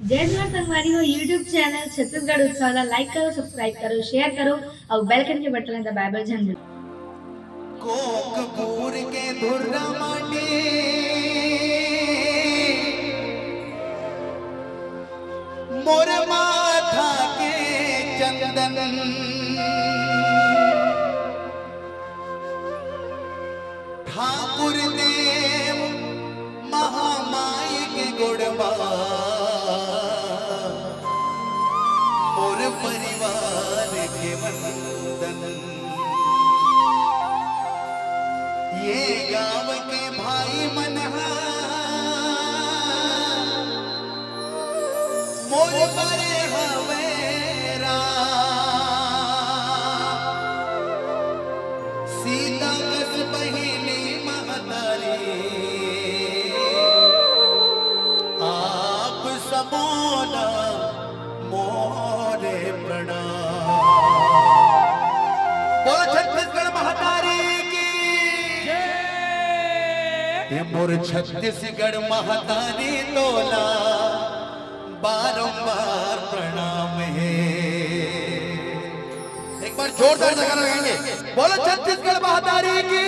जय जवाहर संगवारी हो यूट्यूब चैनल छत्तीसगढ़ उत्सव लाइक करो सब्सक्राइब करो शेयर करो और बेल आइकन के बटन दबाए झन कोकपूर के धुर्रा माटी मोर माथा के चंदन ठाकुर देव महामाई के गुड़बा मोर परिवार के वंदन ये गांव के भाई मनहा मोर बड़े हवेरा सीता कस बहिनी महतारी आप सबोला मोरे प्रणाम। बोलो छत्तीसगढ़ महतारी ये मोर छत्तीसगढ़ महतारी तोला बारंबार प्रणाम है। एक बार जोरदार से गाना गाएंगे। बोलो छत्तीसगढ़ महतारी की।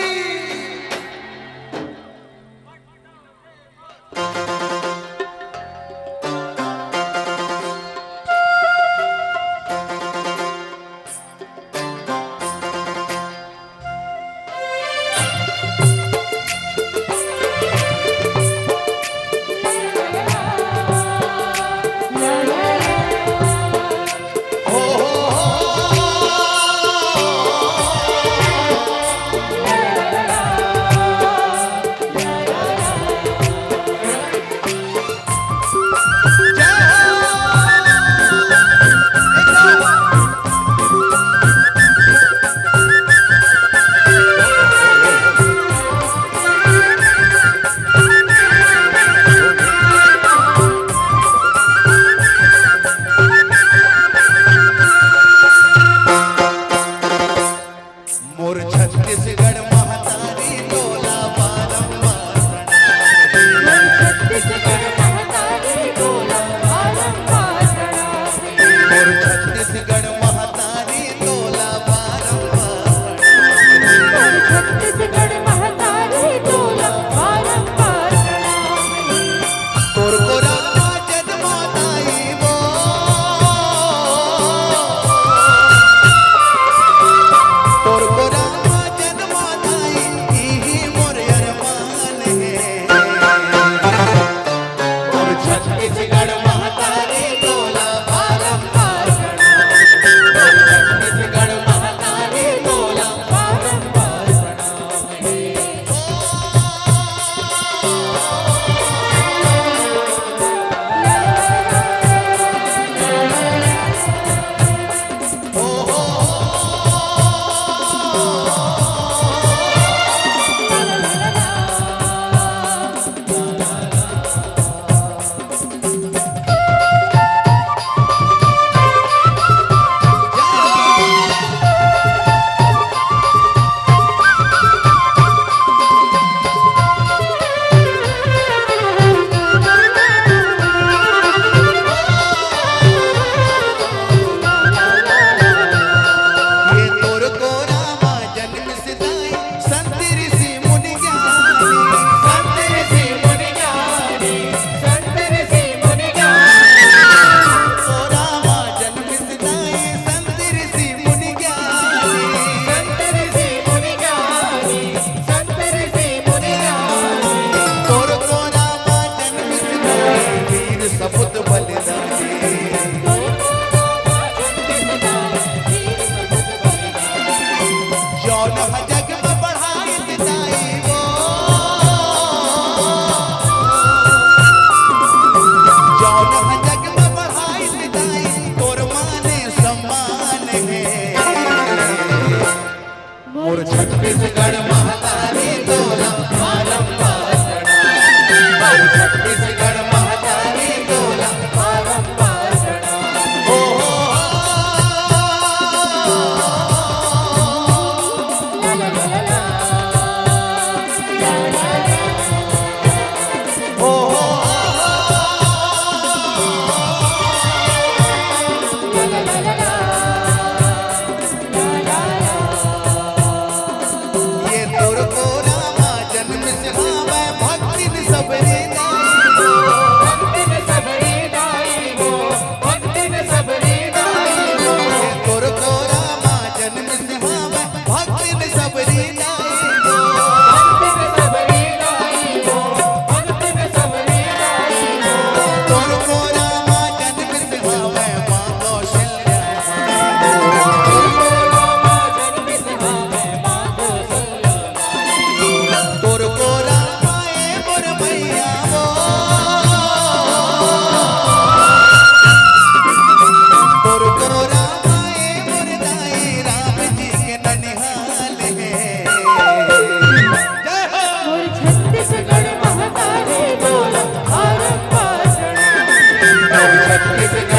छत्तीसगढ़